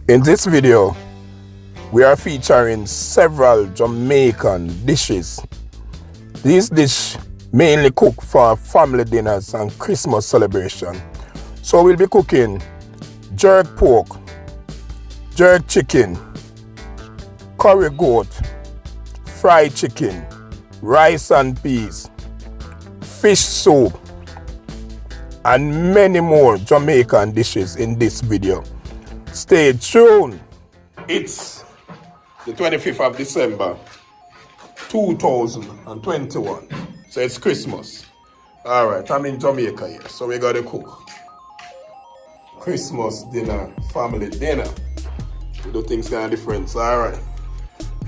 In this video, we are featuring several Jamaican dishes. These dishes mainly cook for family dinners and Christmas celebration. So we'll be cooking jerk pork, jerk chicken, curry goat, fried chicken, rice and peas, fish soup, and many more Jamaican dishes in this video. Stay tuned. It's the 25th of December 2021. So it's Christmas. Alright, I'm in Jamaica here, so we gotta cook Christmas dinner, family dinner. We do things kind of different. Alright.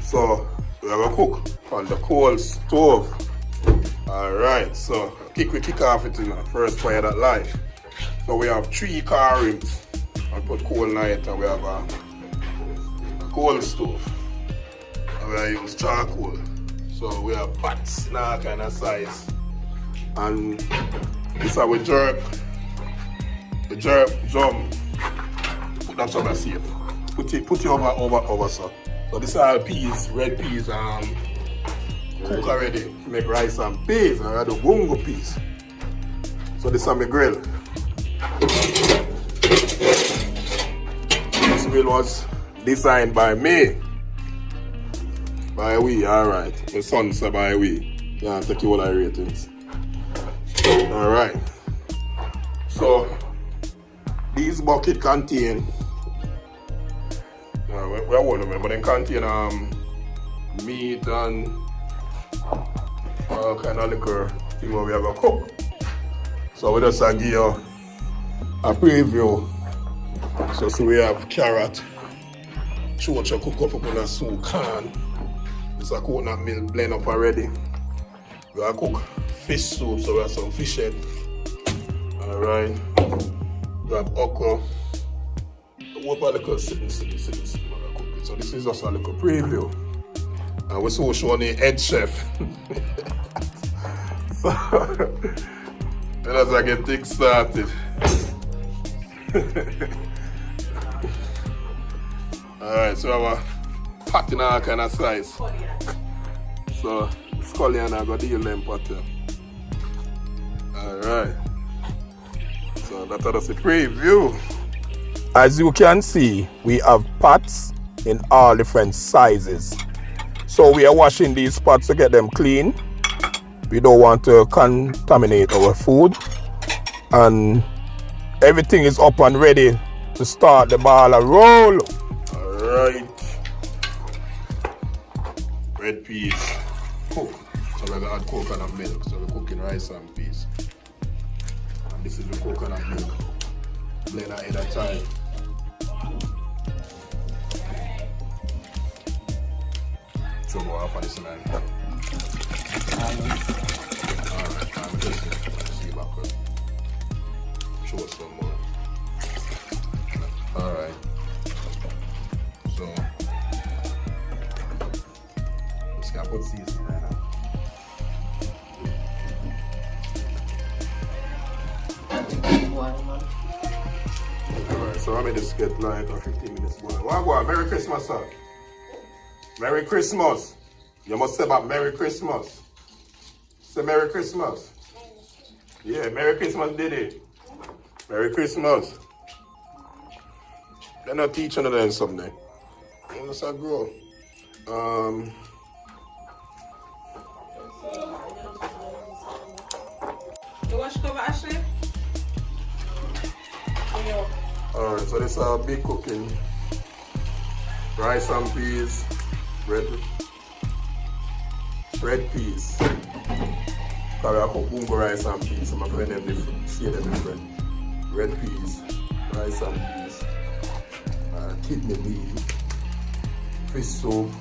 So we have a cook on the coal stove. Alright, so we kick off it in the first fire that light. So we have 3 car rims. I put coal night and we have a coal stove. And we use charcoal. So we have pots, now kind of size. And this is how we jerk. The jerk drum. Put that on the safe. Put it over so. So this is all peas, red peas, cook already. Make rice and peas, and I do bongo peas. So this is my grill. This grill was designed by me. By we, alright. My son said by we. Yeah, take you all our ratings. Alright. So these buckets contain we won't remember, they contain meat and all kind of liquor thing where we have a cook. So we just give you a preview. So we have carrot, chocha cook up in a soup can. It's a coconut milk blend up already. We have cook fish soup, so we have some fish head. Alright. We have okra. What about the sitting. So this is just a little preview. And we're so showing the head chef. So let us get things started. Alright, so we have a pot in all kind of size. So Scully and I got deal them pot there. Alright. So that's just a preview. As you can see, we have pots in all different sizes. So we are washing these pots to get them clean. We don't want to contaminate our food. And everything is up and ready to start the ball and roll. Alright. Red peas. Cook. So we're going to add coconut milk. So we're cooking rice and peas. And this is the coconut milk. Blend at a time. So go off on this line. Alright, I'm just see back up. Show us some more. Alright. So just gonna put seasoning right now. Alright, so I made this get like 15 minutes boil. What go on? Merry Christmas, sir. Merry Christmas. You must say about Merry Christmas. Say Merry Christmas. Yeah, Merry Christmas, Diddy. Merry Christmas. They're not teaching them someday. Let's grow. You wash cover, Ashley? Alright, so this is our big cooking. Rice and peas. Red peas. Because I cook bungo rice and peas, so I'm going to different. See them different. Red peas, rice and peas, kidney bean, fish soup,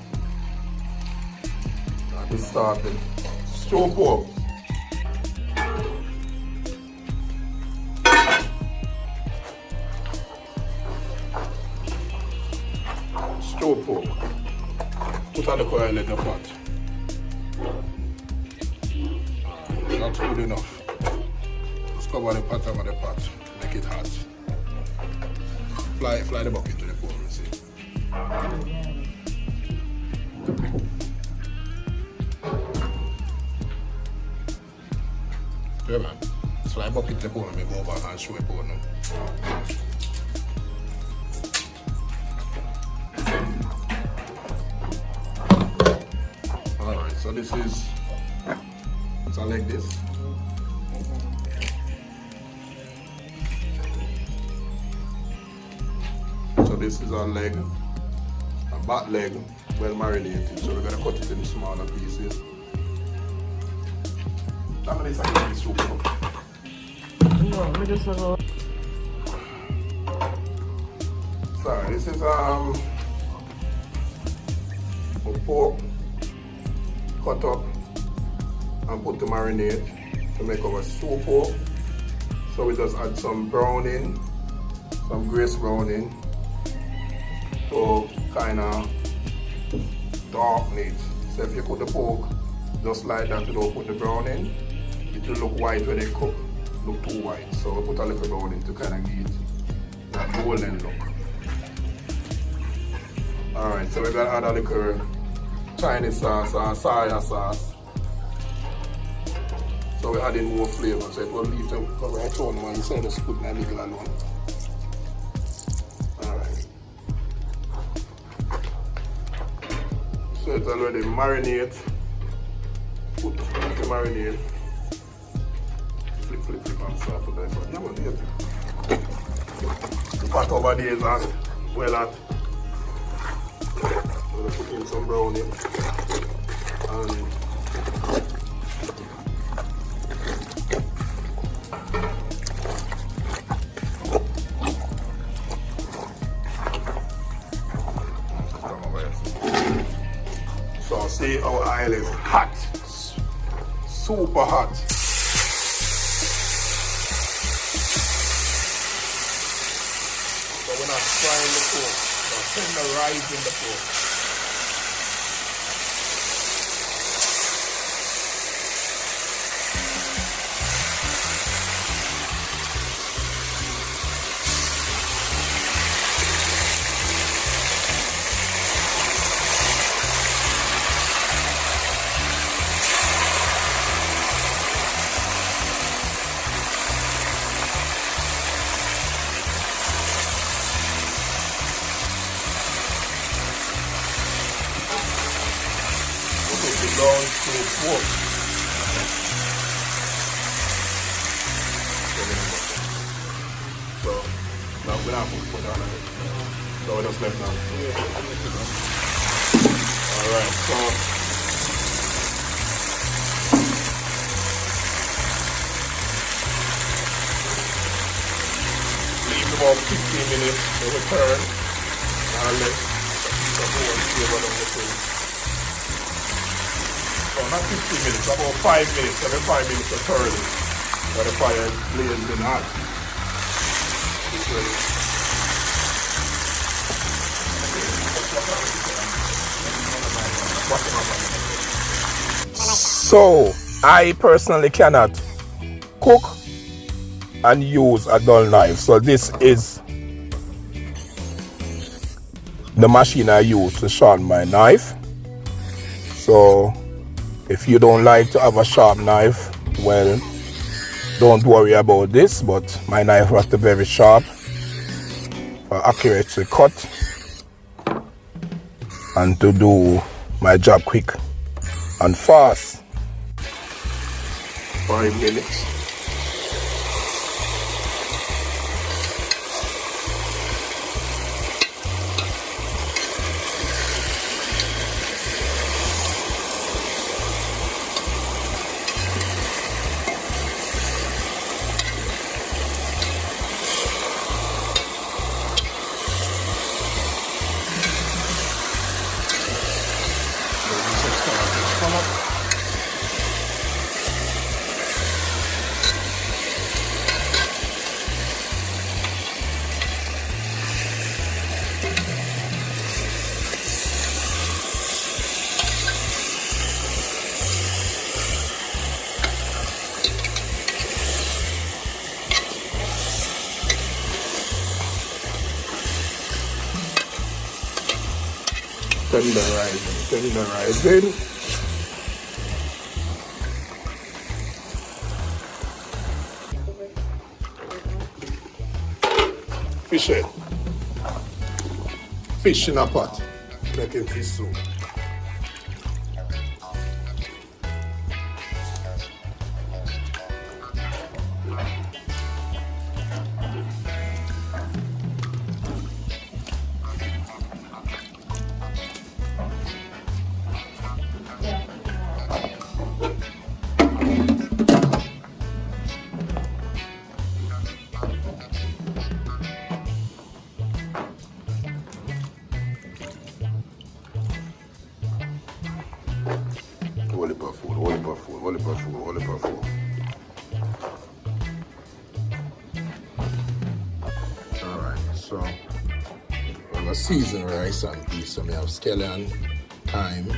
and this started stew pork. Stew pork. Put on the coil in the pot. That's good enough. Just cover the bottom of the pot. Make it hot. Fly the bucket to the bottom, see. Yeah, man. So I bucket the bone and go back and show it bone now. Alright, so this is, so like this. So this is our leg, a back leg, well marinated. So we're gonna cut it in smaller pieces. That means I can be super. No, me just go. Sorry, this is a pork cut up and put to marinate to make our soup pork. So we just add some browning, some grace browning to kind of darken it. So if you put the pork just like that, you don't put the browning, it will look white when it cook, look too white. So we put a little browning to kind of give it that golden look. Alright, so we're gonna add a little Chinese sauce or soya sauce. So we're adding more flavor, so it will leave them right on one instead of just putting a little alone. Alright. So it's already marinate. Put the marinade. Flip and start to that. Yeah, but yeah. The pot over there is on well at. I'm going to put in some browning and so see our oil is hot, super hot. So we're not frying the pork, we're tenderizing the pork. Down to pork. So now we're not going to put on it. So we just left now. Alright, so leave about 15 minutes to return and let the whole flavor of the thing. So not 15 minutes, about 5 minutes, every 5 minutes to turn it. So the fire blazing hot. So I personally cannot cook and use a dull knife. So this is the machine I use to sharpen my knife. So if you don't like to have a sharp knife, well, don't worry about this, but my knife has to be very sharp for accurately cut and to do my job quick and fast. 5 minutes. tenderizing. Fish head. Fish in a pot. Making fish soup. Whole heap of food. Alright, so we have a seasoned rice and peas. So we have scallion, thyme,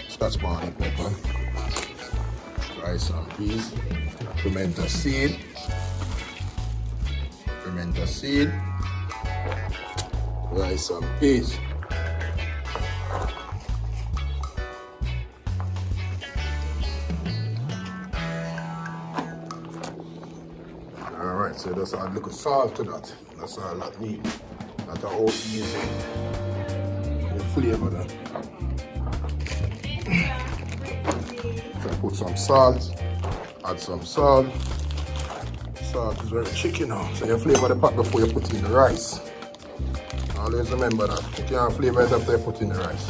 scotch bonnet pepper, rice and peas, pimento seed, rice and peas. Alright, so just add a little salt to that. That's all that need. That's how easy the flavor that. So put some salt, add some salt. Salt is very tricky now. So you flavor the pot before you put in the rice. Always remember that. You can't flavor it after you put in the rice.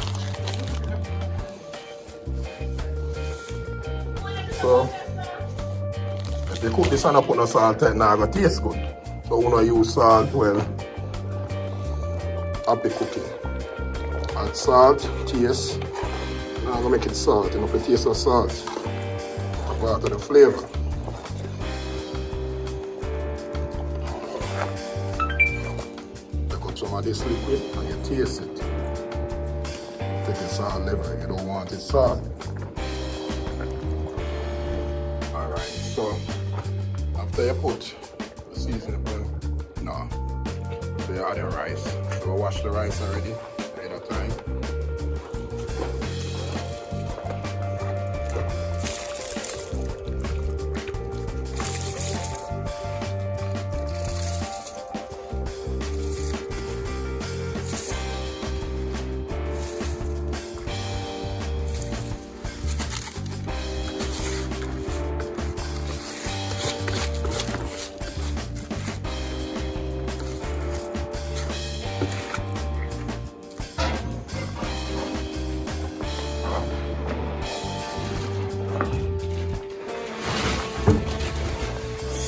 So if you cook this and not put no salt, it's not going to taste good. So when you use salt, well, happy cooking. Add salt, taste. Now I'm going to make it salt. Enough to taste of salt. Part of the flavor. Take out some of this liquid and you taste it. Take the salt level. You don't want it salt. Alright, so after you put the seasoning, no, so you add your rice. So we wash the rice already ahead of time.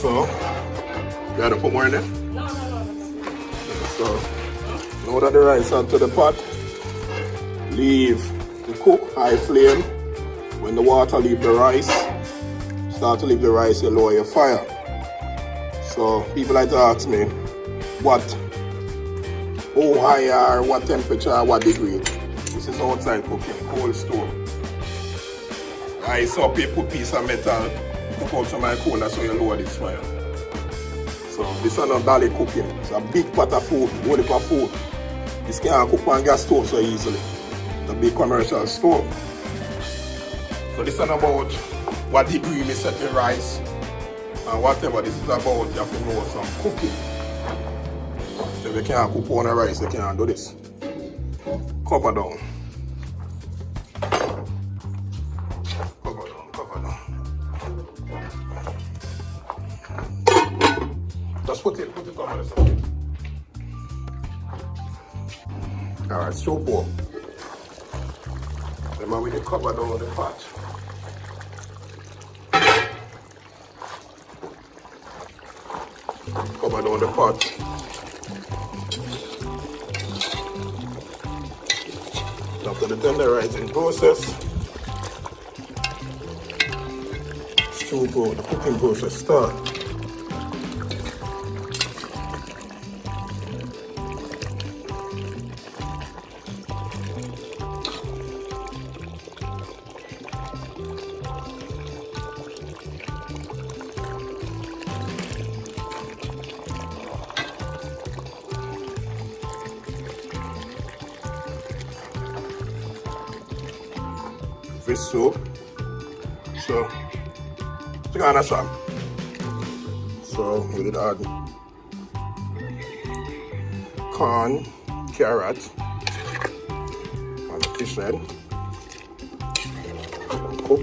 So, you gotta put more in there? No. So, now that the rice onto the pot, leave the cook high flame. When the water leave the rice, start to leave the rice, you lower your fire. So, people like to ask me, how high or what temperature, what degree? This is outside cooking, cold stove. Rice up, you put piece of metal, cook out some cold, so you lower this fire. So this is not dolly cooking. It's a big pot of food, whole heap of food. This can't cook on gas stove so easily. It's a big commercial stove. So this is not about what degree we set the rice and whatever. This is about you have to know some cooking. So if you can't cook on the rice, you can't do this. Cover down. Just put it over the side. Alright, soup up. Remember we can cover down the pot. Cover down the pot. After the tenderizing process, soup out, the cooking process start. fish soup. So, check on a shop. So, we did add corn, carrot, and the fish head. Cook.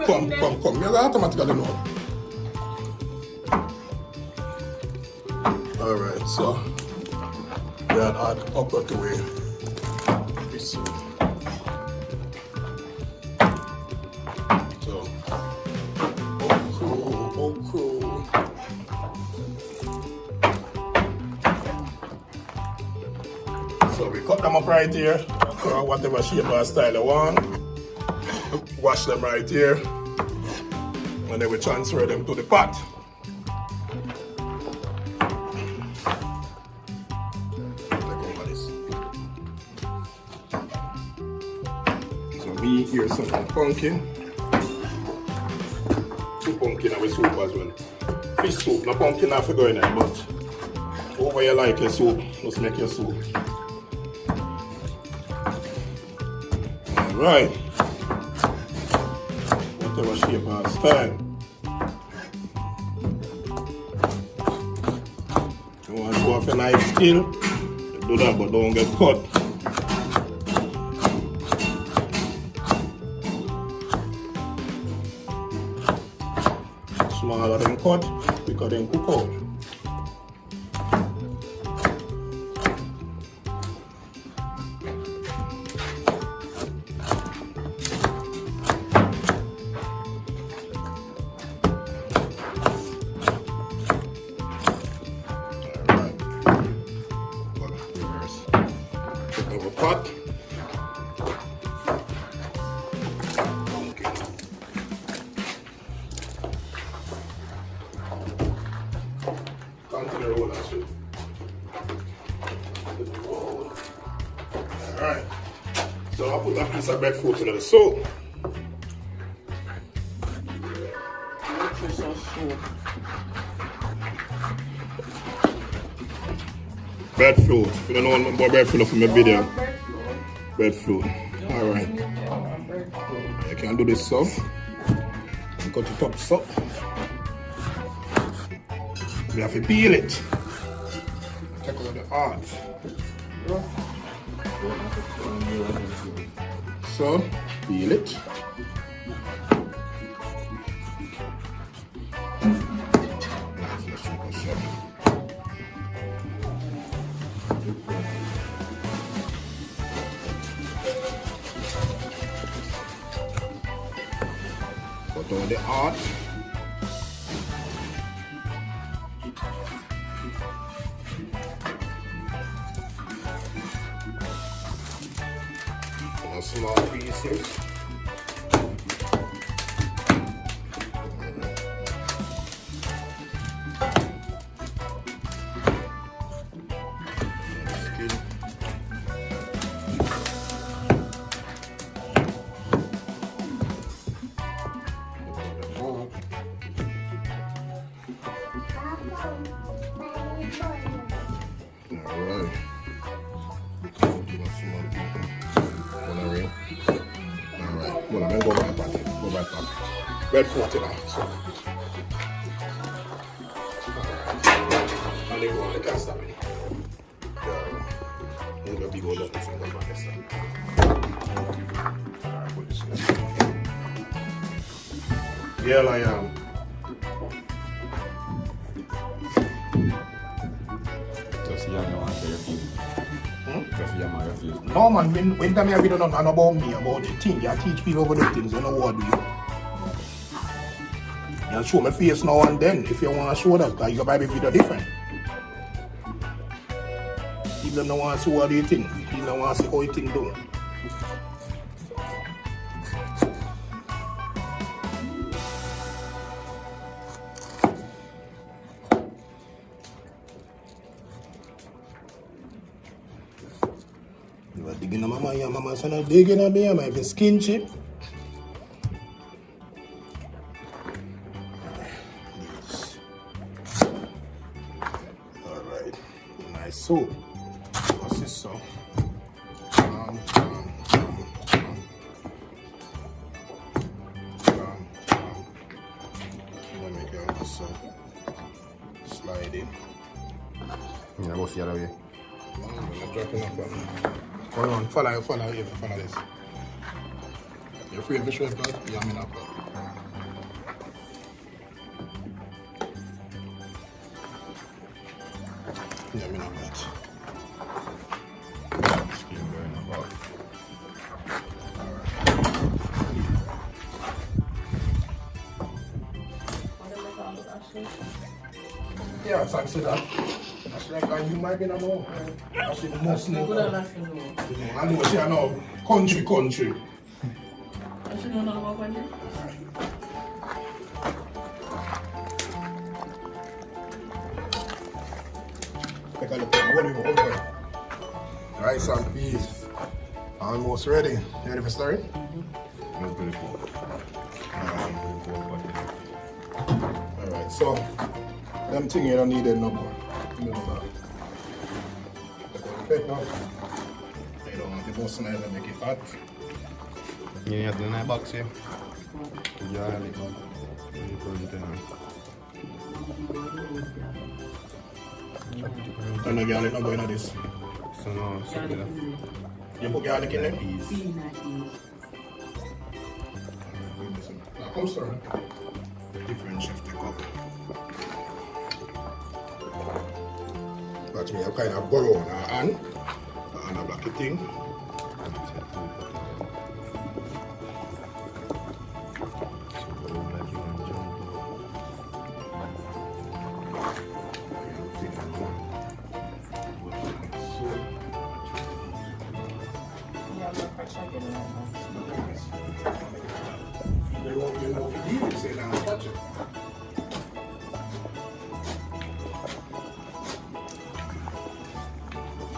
Come. You're automatically know. Alright, so we add okra to it. Fish soup. So, okra. So we cut them up right here, whatever shape or style I want. Wash them right here, and then we transfer them to the pot. So me here some pumpkin. 2 pumpkin and we soup as well. Fish soup, no pumpkin I forgot in it, but over you like your soup, let's make your soup. Alright. Whatever shape or style. You want to show off your knife skill, do that, but don't get cut. Smaller than cut, quicker than cook out. Pot. Okay. Continue roll actually. Alright. So I'll put a piece of breadfruit in the soup. Breadfruit. If you don't know about breadfruit from my video. Breadfruit. Alright. You can do this so. Cut it up so. We have to peel it. Take out the heart. So, peel it. Put on the heart. And small pieces. Well, then go right back. Go right back. Breadfruit now. So. And then go on the cast iron. Move the big old up and go back this side. Alright, put this in. Here I am. Just you know answer your feet. Just you know your feet. No man, when time you don't know about me, about the thing, you teach people about the things, you know what do you? You show my face now and then if you want to show that, because your Bible video different. People don't want to see what they think, people don't want to see how you think done. You are digging on mama, your mama son are digging on me, I'm having skin chip. nice soup. What's this so? Let me go so slide in. Yeah, go see the other way. I'm dropping up on. Hold on, follow this. You're free of the shred, God? Yeah, I'm in up. Yeah, I'm in up. Skin burn about. Yeah, it's actually that. Actually, you might be no more. Actually, the most no. I know she know. Country. Actually, no, no, country. Take a look at what we over. Rice and peas. Almost ready. You ready for start? That's pretty cool. Alright, so them thing you don't need it no more. You know, okay, now. You don't want the boss and to make it hot. You have to do that box here. Yeah, you put it in. And the garlic not going at this. So no, so You put garlic in there? peas. Now come sir. Different chef take up. Watch me, I kind of borrow on her hand. And a black thing.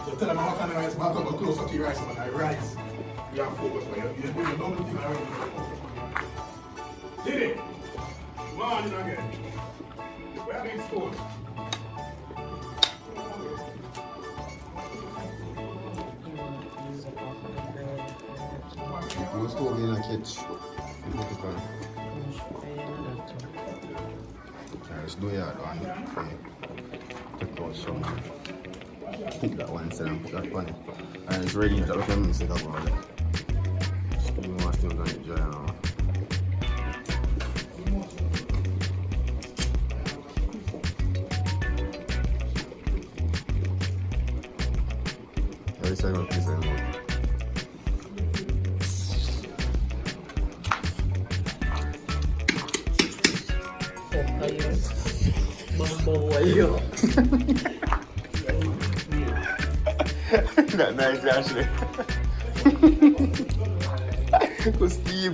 So tell them how kind of rice, back up closer to your rice when I rice. You have focus, but you're doing the double thing already. Did it? Morning again. Where are these scores? Let's go in a kitchen. Let's do that one. Take out some. Cook that one instead and put that on it. And it's ready to look at me instead of going. Just give me more things on it, dry now. Every second piece I know. That nice actually. With steam.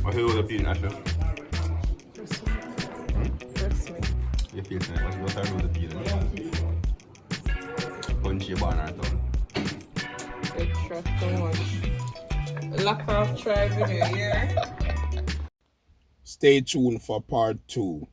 What feel the peel, Ashley? You feel it? What's your the peel? Punchy banana tongue. Extra too much. Lack of tribe in here, yeah? Stay tuned for part 2.